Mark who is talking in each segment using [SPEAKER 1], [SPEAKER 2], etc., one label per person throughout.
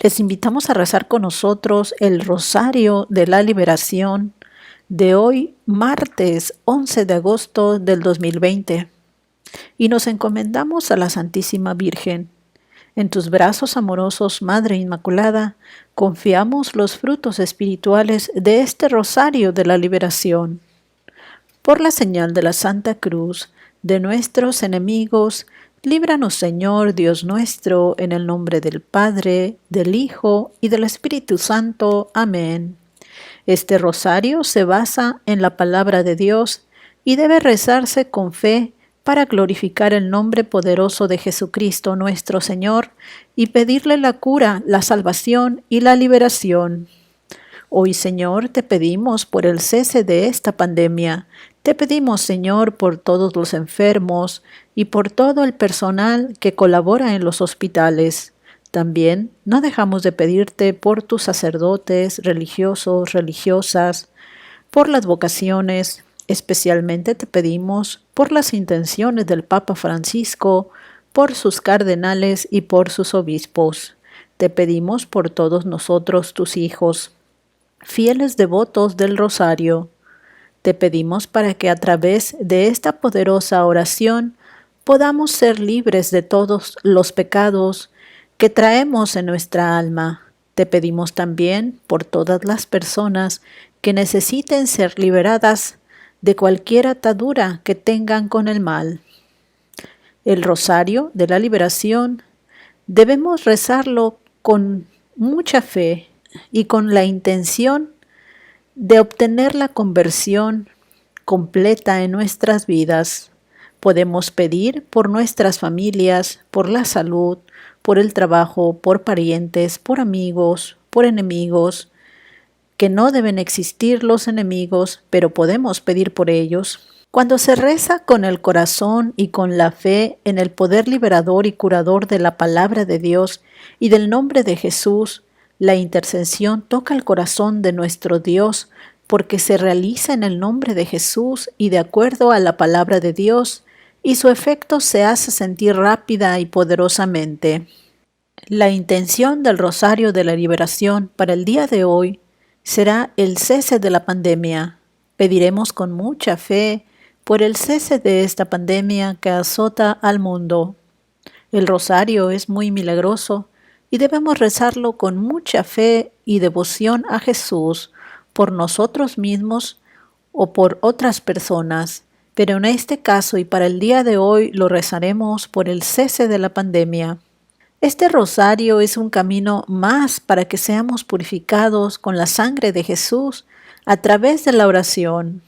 [SPEAKER 1] Les invitamos a rezar con nosotros el Rosario de la Liberación de hoy, martes 11 de agosto del 2020, y nos encomendamos a la Santísima Virgen. En tus brazos amorosos, Madre Inmaculada, confiamos los frutos espirituales de este Rosario de la Liberación. Por la señal de la Santa Cruz de nuestros enemigos, líbranos, Señor Dios nuestro, en el nombre del Padre, del Hijo y del Espíritu Santo. Amén. Este rosario se basa en la palabra de Dios y debe rezarse con fe para glorificar el nombre poderoso de Jesucristo nuestro Señor y pedirle la cura, la salvación y la liberación. Hoy, Señor, te pedimos por el cese de esta pandemia. Te pedimos, Señor, por todos los enfermos y por todo el personal que colabora en los hospitales. También no dejamos de pedirte por tus sacerdotes, religiosos, religiosas, por las vocaciones. Especialmente te pedimos por las intenciones del Papa Francisco, por sus cardenales y por sus obispos. Te pedimos por todos nosotros, tus hijos, fieles devotos del Rosario. Te pedimos para que a través de esta poderosa oración podamos ser libres de todos los pecados que traemos en nuestra alma. Te pedimos también por todas las personas que necesiten ser liberadas de cualquier atadura que tengan con el mal. El Rosario de la Liberación debemos rezarlo con mucha fe y con la intención de obtener la conversión completa en nuestras vidas. Podemos pedir por nuestras familias, por la salud, por el trabajo, por parientes, por amigos, por enemigos, que no deben existir los enemigos, pero podemos pedir por ellos. Cuando se reza con el corazón y con la fe en el poder liberador y curador de la palabra de Dios y del nombre de Jesús, la intercesión toca el corazón de nuestro Dios porque se realiza en el nombre de Jesús y de acuerdo a la palabra de Dios, y su efecto se hace sentir rápida y poderosamente. La intención del Rosario de la Liberación para el día de hoy será el cese de la pandemia. Pediremos con mucha fe por el cese de esta pandemia que azota al mundo. El Rosario es muy milagroso y debemos rezarlo con mucha fe y devoción a Jesús por nosotros mismos o por otras personas, pero en este caso y para el día de hoy lo rezaremos por el cese de la pandemia. Este rosario es un camino más para que seamos purificados con la sangre de Jesús a través de la oración.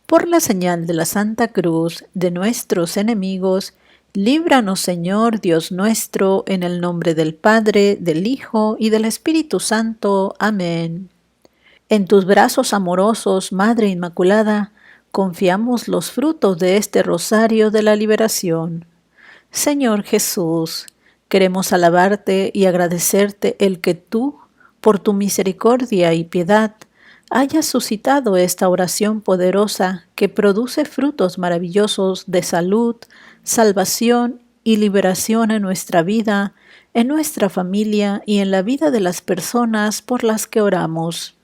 [SPEAKER 1] Por la señal de la Santa Cruz de nuestros enemigos, líbranos, Señor Dios nuestro, en el nombre del Padre, del Hijo y del Espíritu Santo. Amén. En tus brazos amorosos, Madre Inmaculada, confiamos los frutos de este rosario de la liberación. Señor Jesús, queremos alabarte y agradecerte el que tú, por tu misericordia y piedad, hayas suscitado esta oración poderosa que produce frutos maravillosos de salud, salvación y liberación en nuestra vida, en nuestra familia y en la vida de las personas por las que oramos.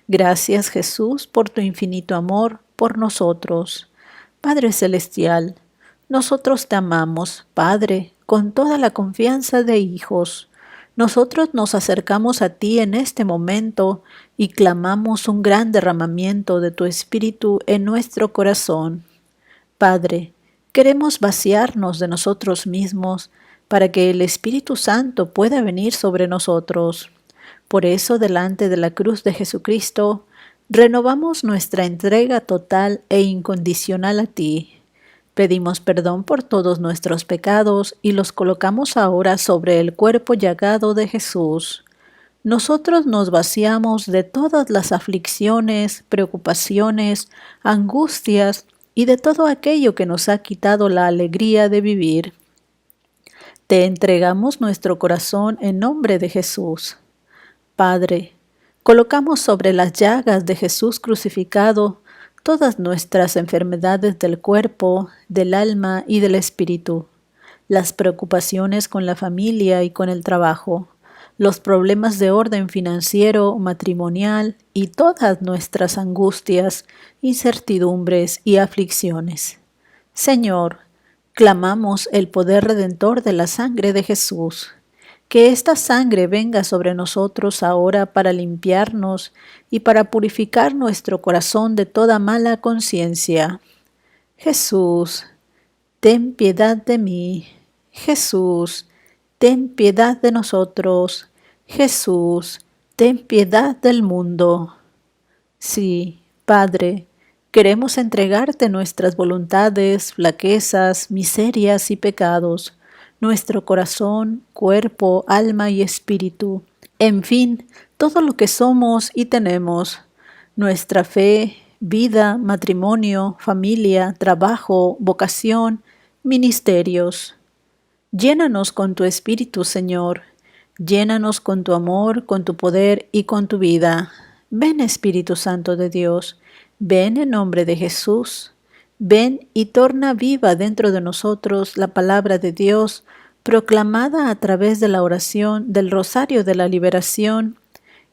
[SPEAKER 1] Gracias, Jesús, por tu infinito amor por nosotros. Padre Celestial, nosotros te amamos, Padre, con toda la confianza de hijos. Nosotros nos acercamos a ti en este momento y clamamos un gran derramamiento de tu Espíritu en nuestro corazón. Padre, queremos vaciarnos de nosotros mismos para que el Espíritu Santo pueda venir sobre nosotros. Por eso, delante de la cruz de Jesucristo, renovamos nuestra entrega total e incondicional a ti. Pedimos perdón por todos nuestros pecados y los colocamos ahora sobre el cuerpo llagado de Jesús. Nosotros nos vaciamos de todas las aflicciones, preocupaciones, angustias y de todo aquello que nos ha quitado la alegría de vivir. Te entregamos nuestro corazón en nombre de Jesús. Padre, colocamos sobre las llagas de Jesús crucificado todas nuestras enfermedades del cuerpo, del alma y del espíritu, las preocupaciones con la familia y con el trabajo, los problemas de orden financiero, matrimonial y todas nuestras angustias, incertidumbres y aflicciones. Señor, clamamos el poder redentor de la sangre de Jesús. Que esta sangre venga sobre nosotros ahora para limpiarnos y para purificar nuestro corazón de toda mala conciencia. Jesús, ten piedad de mí. Jesús, ten piedad de nosotros. Jesús, ten piedad del mundo. Sí, Padre, queremos entregarte nuestras voluntades, flaquezas, miserias y pecados, nuestro corazón, cuerpo, alma y espíritu, en fin, todo lo que somos y tenemos, nuestra fe, vida, matrimonio, familia, trabajo, vocación, ministerios. Llénanos con tu Espíritu, Señor. Llénanos con tu amor, con tu poder y con tu vida. Ven, Espíritu Santo de Dios. Ven en nombre de Jesús. Ven y torna viva dentro de nosotros la palabra de Dios, proclamada a través de la oración del Rosario de la Liberación,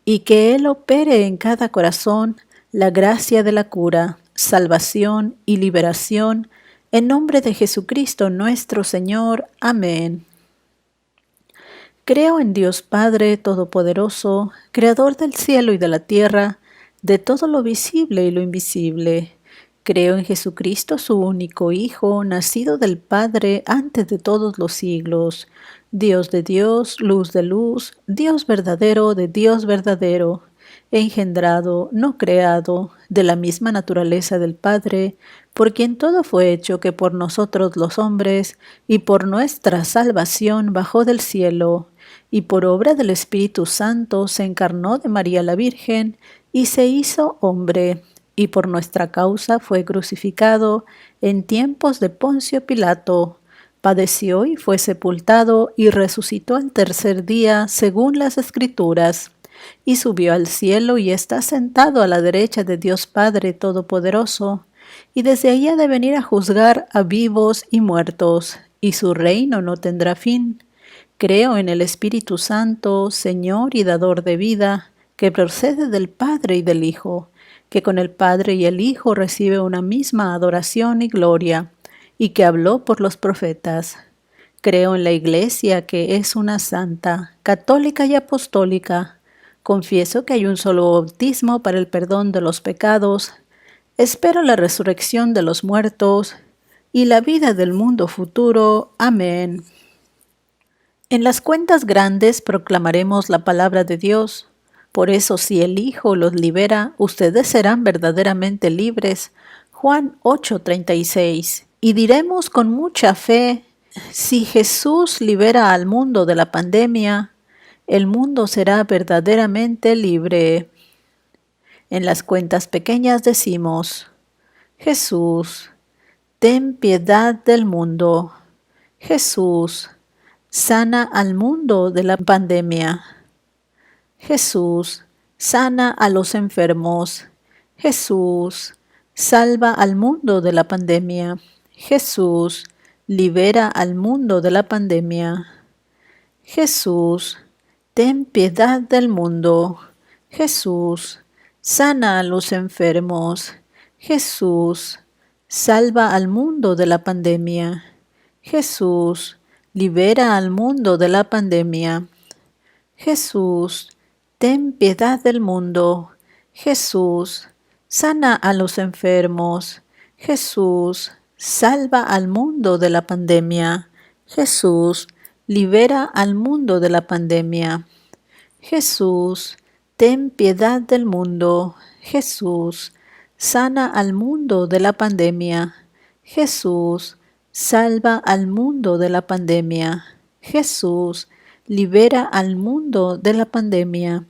[SPEAKER 1] y que Él opere en cada corazón la gracia de la cura, salvación y liberación, en nombre de Jesucristo nuestro Señor. Amén. Creo en Dios Padre Todopoderoso, Creador del cielo y de la tierra, de todo lo visible y lo invisible. Creo en Jesucristo, su único Hijo, nacido del Padre antes de todos los siglos, Dios de Dios, luz de luz, Dios verdadero de Dios verdadero, engendrado, no creado, de la misma naturaleza del Padre, por quien todo fue hecho, que por nosotros los hombres y por nuestra salvación bajó del cielo, y por obra del Espíritu Santo se encarnó de María la Virgen y se hizo hombre, y por nuestra causa fue crucificado en tiempos de Poncio Pilato, padeció y fue sepultado y resucitó al tercer día según las Escrituras, y subió al cielo y está sentado a la derecha de Dios Padre Todopoderoso, y desde allí ha de venir a juzgar a vivos y muertos, y su reino no tendrá fin. Creo en el Espíritu Santo, Señor y dador de vida, que procede del Padre y del Hijo, que con el Padre y el Hijo recibe una misma adoración y gloria, y que habló por los profetas. Creo en la Iglesia, que es una santa, católica y apostólica. Confieso que hay un solo bautismo para el perdón de los pecados. Espero la resurrección de los muertos y la vida del mundo futuro. Amén. En las cuentas grandes proclamaremos la palabra de Dios. Por eso, si el Hijo los libera, ustedes serán verdaderamente libres. Juan 8:36. Y diremos con mucha fe, si Jesús libera al mundo de la pandemia, el mundo será verdaderamente libre. En las cuentas pequeñas decimos, Jesús, ten piedad del mundo. Jesús, sana al mundo de la pandemia. Jesús, sana a los enfermos. Jesús, salva al mundo de la pandemia. Jesús, libera al mundo de la pandemia. Jesús, ten piedad del mundo. Jesús, sana a los enfermos. Jesús, salva al mundo de la pandemia. Jesús, libera al mundo de la pandemia. Jesús, ten piedad del mundo. Jesús, sana a los enfermos. Jesús, salva al mundo de la pandemia. Jesús, libera al mundo de la pandemia. Jesús, ten piedad del mundo. Jesús, sana al mundo de la pandemia. Jesús, salva al mundo de la pandemia. Jesús, libera al mundo de la pandemia.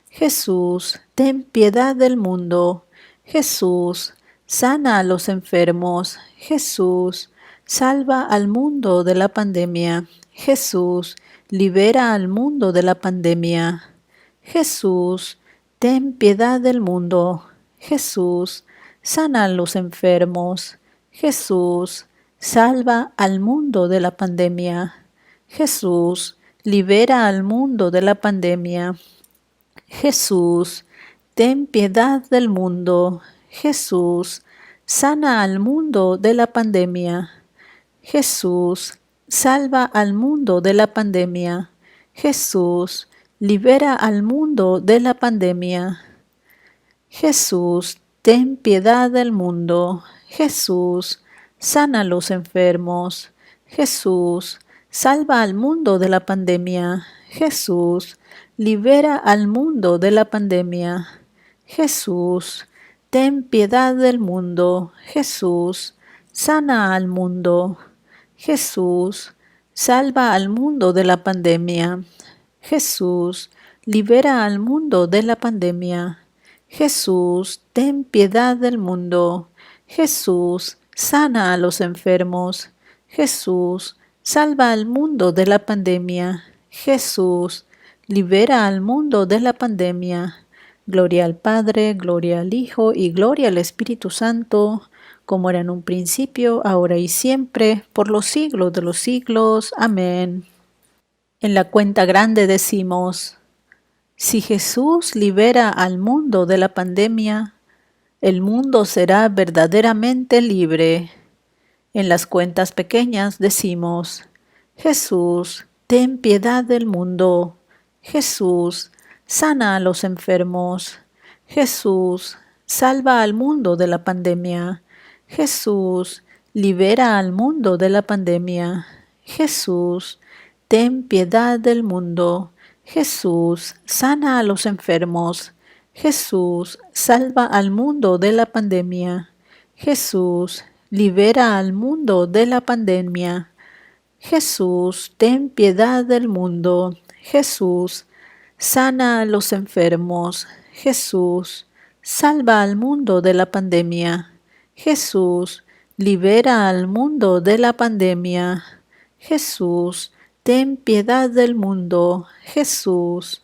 [SPEAKER 1] Jesús, ten piedad del mundo. Jesús, sana a los enfermos. Jesús, salva al mundo de la pandemia. Jesús, libera al mundo de la pandemia. Jesús, ten piedad del mundo. Jesús, sana a los enfermos. Jesús, salva al mundo de la pandemia. Jesús, libera al mundo de la pandemia. Jesús, ten piedad del mundo. Jesús, sana al mundo de la pandemia. Jesús, salva al mundo de la pandemia. Jesús, libera al mundo de la pandemia. Jesús, ten piedad del mundo. Jesús, sana a los enfermos. Jesús, salva al mundo de la pandemia. Jesús, libera al mundo de la pandemia. Jesús, ten piedad del mundo. Jesús, sana al mundo. Jesús, salva al mundo de la pandemia. Jesús, libera al mundo de la pandemia. Jesús, ten piedad del mundo. Jesús, sana a los enfermos. Jesús, salva al mundo de la pandemia. Jesús, libera al mundo de la pandemia. Gloria al Padre, gloria al Hijo y gloria al Espíritu Santo, como era en un principio, ahora y siempre, por los siglos de los siglos. Amén. En la cuenta grande decimos: si Jesús libera al mundo de la pandemia, el mundo será verdaderamente libre. En las cuentas pequeñas decimos: Jesús, ten piedad del mundo. Jesús, sana a los enfermos. Jesús, salva al mundo de la pandemia. Jesús, libera al mundo de la pandemia. Jesús, ten piedad del mundo. Jesús, sana a los enfermos. Jesús, salva al mundo de la pandemia. Jesús, libera al mundo de la pandemia. Jesús, ten piedad del mundo. Jesús, sana a los enfermos. Jesús, salva al mundo de la pandemia. Jesús, libera al mundo de la pandemia. Jesús, ten piedad del mundo. Jesús,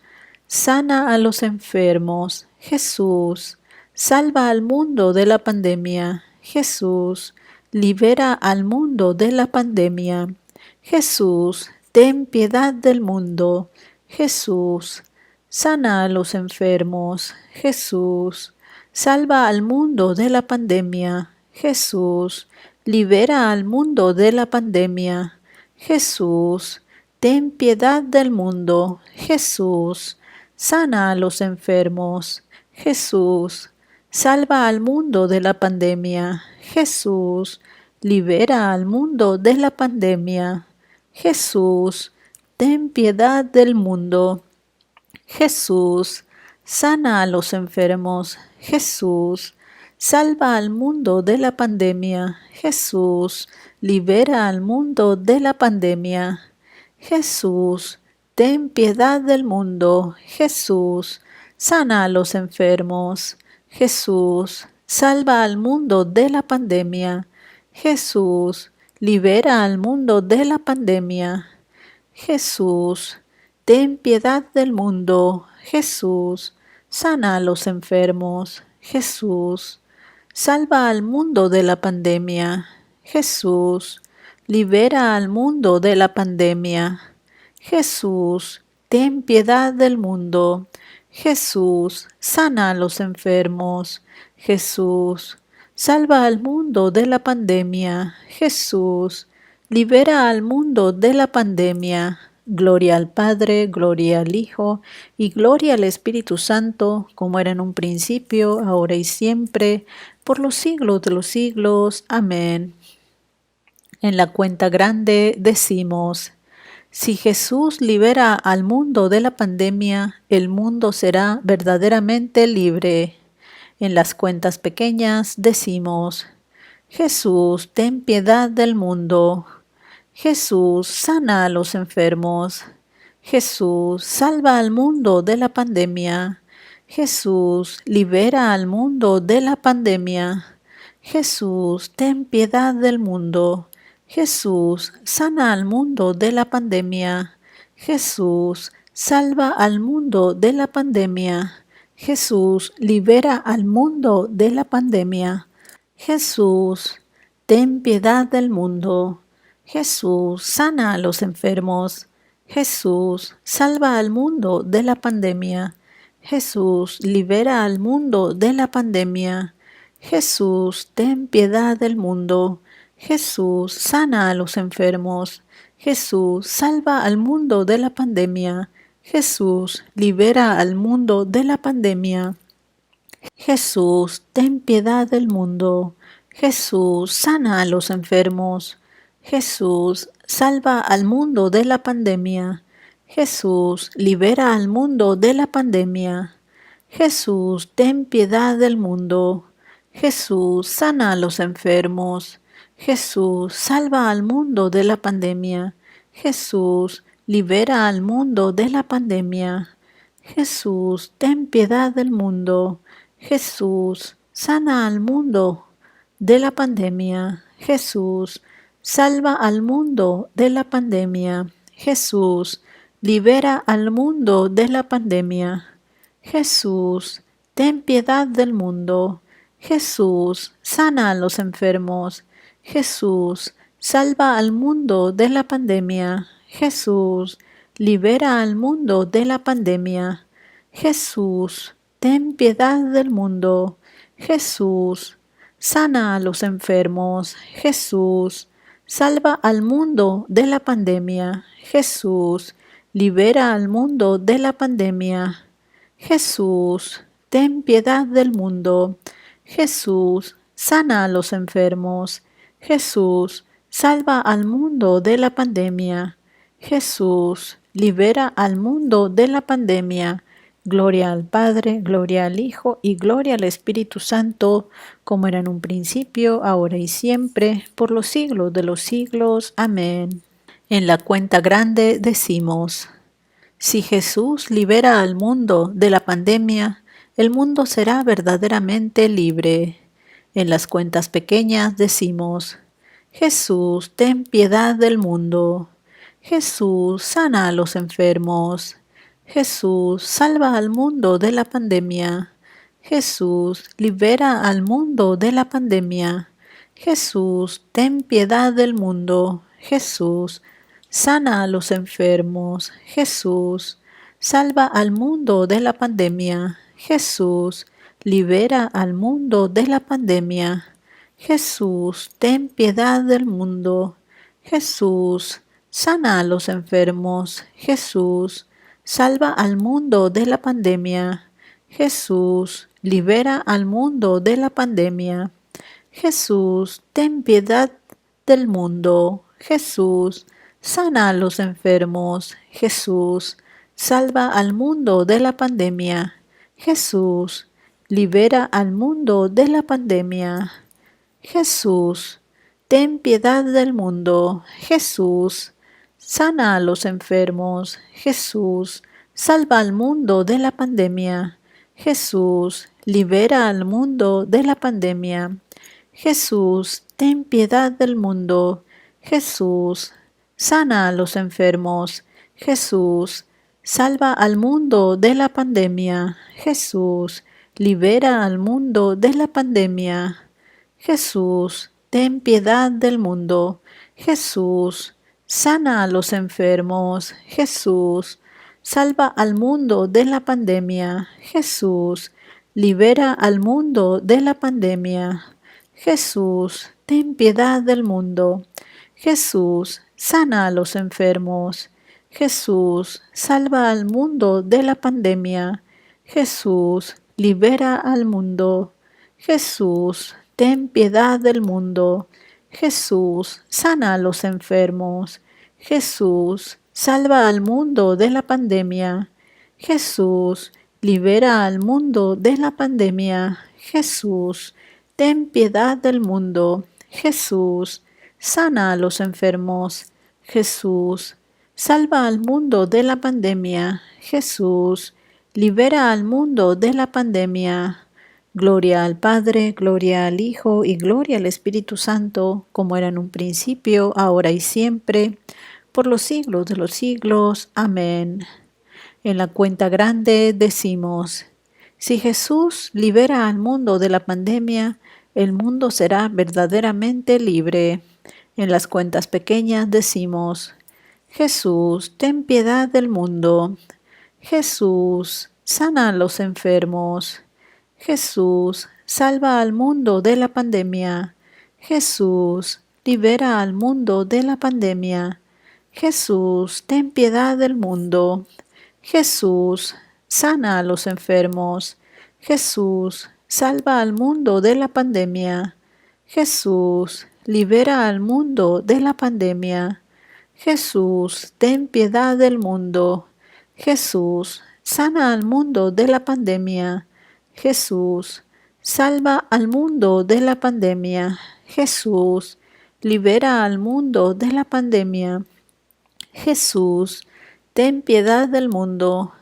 [SPEAKER 1] sana a los enfermos. Jesús, salva al mundo de la pandemia. Jesús, libera al mundo de la pandemia. Jesús, ten piedad del mundo. Jesús, sana a los enfermos. Jesús, salva al mundo de la pandemia. Jesús, libera al mundo de la pandemia. Jesús, ten piedad del mundo. Jesús, sana a los enfermos. Jesús, salva al mundo de la pandemia. Jesús, libera al mundo de la pandemia. Jesús, ten piedad del mundo. Jesús, sana a los enfermos. Jesús, salva al mundo de la pandemia. Jesús, libera al mundo de la pandemia. Jesús, ten piedad del mundo. Jesús, sana a los enfermos. Jesús, salva al mundo de la pandemia. Jesús, libera al mundo de la pandemia. Jesús, ten piedad del mundo. Jesús, sana a los enfermos. Jesús, salva al mundo de la pandemia. Jesús, libera al mundo de la pandemia. Jesús, ten piedad del mundo. Jesús, sana a los enfermos. Jesús, salva al mundo de la pandemia. Jesús, libera al mundo de la pandemia. Gloria al Padre, gloria al Hijo y gloria al Espíritu Santo, como era en un principio, ahora y siempre, por los siglos de los siglos. Amén. En la cuenta grande decimos: si Jesús libera al mundo de la pandemia, el mundo será verdaderamente libre. En las cuentas pequeñas decimos: Jesús, ten piedad del mundo. Jesús, sana a los enfermos. Jesús, salva al mundo de la pandemia. Jesús, libera al mundo de la pandemia. Jesús, ten piedad del mundo. Jesús, sana al mundo de la pandemia. Jesús, salva al mundo de la pandemia. Jesús, libera al mundo de la pandemia. Jesús, ten piedad del mundo. Jesús, sana a los enfermos. Jesús, salva al mundo de la pandemia. Jesús, libera al mundo de la pandemia. Jesús, ten piedad del mundo. Jesús, sana a los enfermos. Jesús, salva al mundo de la pandemia. Jesús, libera al mundo de la pandemia. Jesús, ten piedad del mundo. Jesús, sana a los enfermos. Jesús, salva al mundo de la pandemia. Jesús, libera al mundo de la pandemia. Jesús, ten piedad del mundo. Jesús, sana a los enfermos. Jesús, salva al mundo de la pandemia. Jesús, libera al mundo de la pandemia. Jesús, ten piedad del mundo. Jesús, sana al mundo de la pandemia. Jesús, salva al mundo de la pandemia. Jesús, libera al mundo de la pandemia. Jesús, ten piedad del mundo. Jesús, sana a los enfermos. Jesús, salva al mundo de la pandemia. Jesús, libera al mundo de la pandemia. Jesús, ten piedad del mundo. Jesús, sana a los enfermos. Jesús, salva al mundo de la pandemia. Jesús, libera al mundo de la pandemia. Jesús, ten piedad del mundo. Jesús, sana a los enfermos. Jesús, salva al mundo de la pandemia. Jesús, libera al mundo de la pandemia. Gloria al Padre, gloria al Hijo y gloria al Espíritu Santo, como era en un principio, ahora y siempre, por los siglos de los siglos. Amén. En la cuenta grande decimos: si Jesús libera al mundo de la pandemia, el mundo será verdaderamente libre. En las cuentas pequeñas decimos: Jesús, ten piedad del mundo. Jesús, sana a los enfermos. Jesús, salva al mundo de la pandemia. Jesús, libera al mundo de la pandemia. Jesús, ten piedad del mundo. Jesús, sana a los enfermos. Jesús, salva al mundo de la pandemia. Jesús, libera al mundo de la pandemia. Jesús, ten piedad del mundo. Jesús, sana a los enfermos. Jesús, salva al mundo de la pandemia. Jesús, libera al mundo de la pandemia. Jesús, ten piedad del mundo. Jesús, sana a los enfermos. Jesús, salva al mundo de la pandemia. Jesús, libera al mundo de la pandemia. Jesús, ten piedad del mundo. Jesús, sana a los enfermos. Jesús, salva al mundo de la pandemia. Jesús, libera al mundo de la pandemia. Jesús, ten piedad del mundo. Jesús, sana a los enfermos. Jesús, salva al mundo de la pandemia. Jesús, libera al mundo de la pandemia. Jesús, ten piedad del mundo. Jesús, sana a los enfermos. Jesús, salva al mundo de la pandemia. Jesús, libera al mundo de la pandemia. Jesús, ten piedad del mundo. Jesús, sana a los enfermos. Jesús, salva al mundo de la pandemia. Jesús, libera al mundo. Jesús, ten piedad del mundo. Jesús, sana a los enfermos. Jesús, salva al mundo de la pandemia. Jesús, libera al mundo de la pandemia. Jesús, ten piedad del mundo. Jesús, sana a los enfermos. Jesús, salva al mundo de la pandemia. Jesús, libera al mundo de la pandemia. Gloria al Padre, gloria al Hijo y gloria al Espíritu Santo, como era en un principio, ahora y siempre, por los siglos de los siglos. Amén. En la cuenta grande decimos: si Jesús libera al mundo de la pandemia, el mundo será verdaderamente libre. En las cuentas pequeñas decimos: Jesús, ten piedad del mundo. Jesús, sana a los enfermos. Jesús, salva al mundo de la pandemia. Jesús, libera al mundo de la pandemia. Jesús, ten piedad del mundo. Jesús, sana a los enfermos. Jesús, salva al mundo de la pandemia. Jesús, libera al mundo de la pandemia. Jesús, ten piedad del mundo. Jesús, sana al mundo de la pandemia. Jesús, salva al mundo de la pandemia. Jesús, libera al mundo de la pandemia. Jesús, ten piedad del mundo.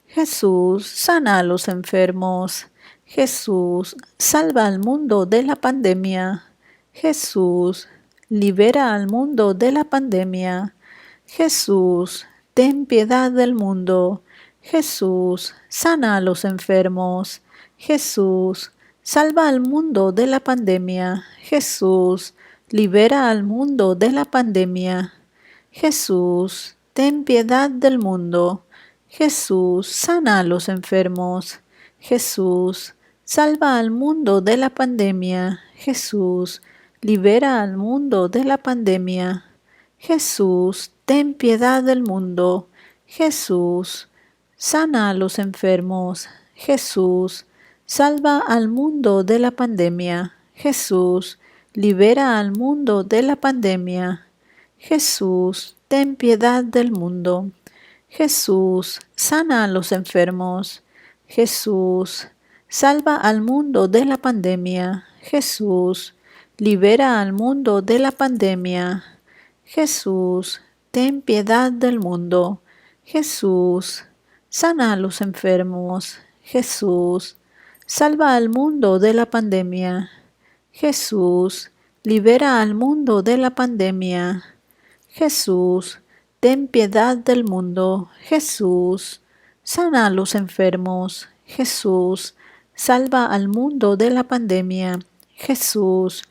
[SPEAKER 1] Jesús, sana a los enfermos. Jesús, salva al mundo de la pandemia. Jesús, libera al mundo de la pandemia. Jesús, ten piedad del mundo. Jesús, sana a los enfermos. Jesús, salva al mundo de la pandemia. Jesús, libera al mundo de la pandemia. Jesús, ten piedad del mundo. Jesús, sana a los enfermos. Jesús, salva al mundo de la pandemia. Jesús, libera al mundo de la pandemia. Jesús, ten piedad del mundo. Jesús, sana a los enfermos. Jesús, salva al mundo de la pandemia. Jesús, libera al mundo de la pandemia. Jesús, ten piedad del mundo. Jesús, sana a los enfermos. Jesús, salva al mundo de la pandemia. Jesús, libera al mundo de la pandemia. Jesús, ten piedad del mundo. Jesús, sana a los enfermos. Jesús, salva al mundo de la pandemia. Jesús, libera al mundo de la pandemia. Jesús, ten piedad del mundo. Jesús, sana a los enfermos. Jesús, salva al mundo de la pandemia. Jesús,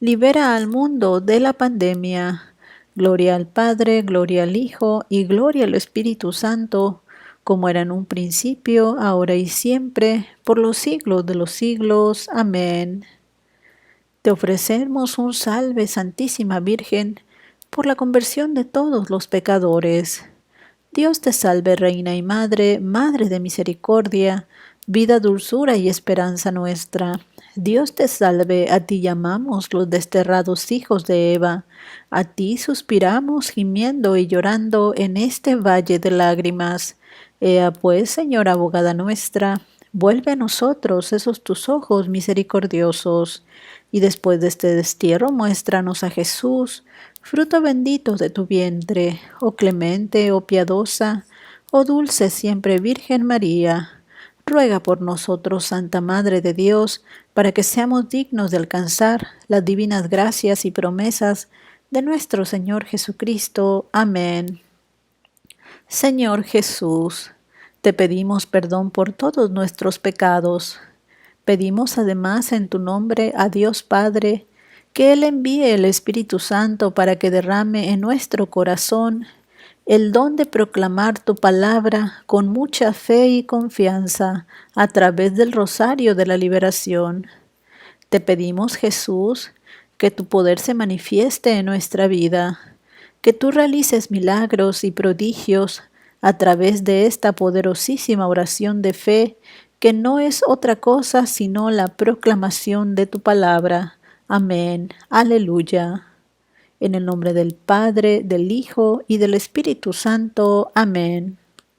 [SPEAKER 1] libera al mundo de la pandemia. Gloria al Padre, gloria al Hijo y gloria al Espíritu Santo, como era en un principio, ahora y siempre, por los siglos de los siglos. Amén. Te ofrecemos un salve, Santísima Virgen, por la conversión de todos los pecadores. Dios te salve, Reina y Madre, Madre de misericordia, vida, dulzura y esperanza nuestra. Dios te salve, a ti llamamos los desterrados hijos de Eva, a ti suspiramos gimiendo y llorando en este valle de lágrimas. Ea pues, Señora abogada nuestra, vuelve a nosotros esos tus ojos misericordiosos, y después de este destierro muéstranos a Jesús, fruto bendito de tu vientre, oh clemente, oh piadosa, oh dulce siempre Virgen María. Ruega por nosotros, Santa Madre de Dios, para que seamos dignos de alcanzar las divinas gracias y promesas de nuestro Señor Jesucristo. Amén. Señor Jesús, te pedimos perdón por todos nuestros pecados. Pedimos además en tu nombre a Dios Padre, que Él envíe el Espíritu Santo para que derrame en nuestro corazón el don de proclamar tu palabra con mucha fe y confianza a través del rosario de la liberación. Te pedimos, Jesús, que tu poder se manifieste en nuestra vida, que tú realices milagros y prodigios a través de esta poderosísima oración de fe, que no es otra cosa sino la proclamación de tu palabra. Amén. Aleluya. En el nombre del Padre, del Hijo y del Espíritu Santo. Amén.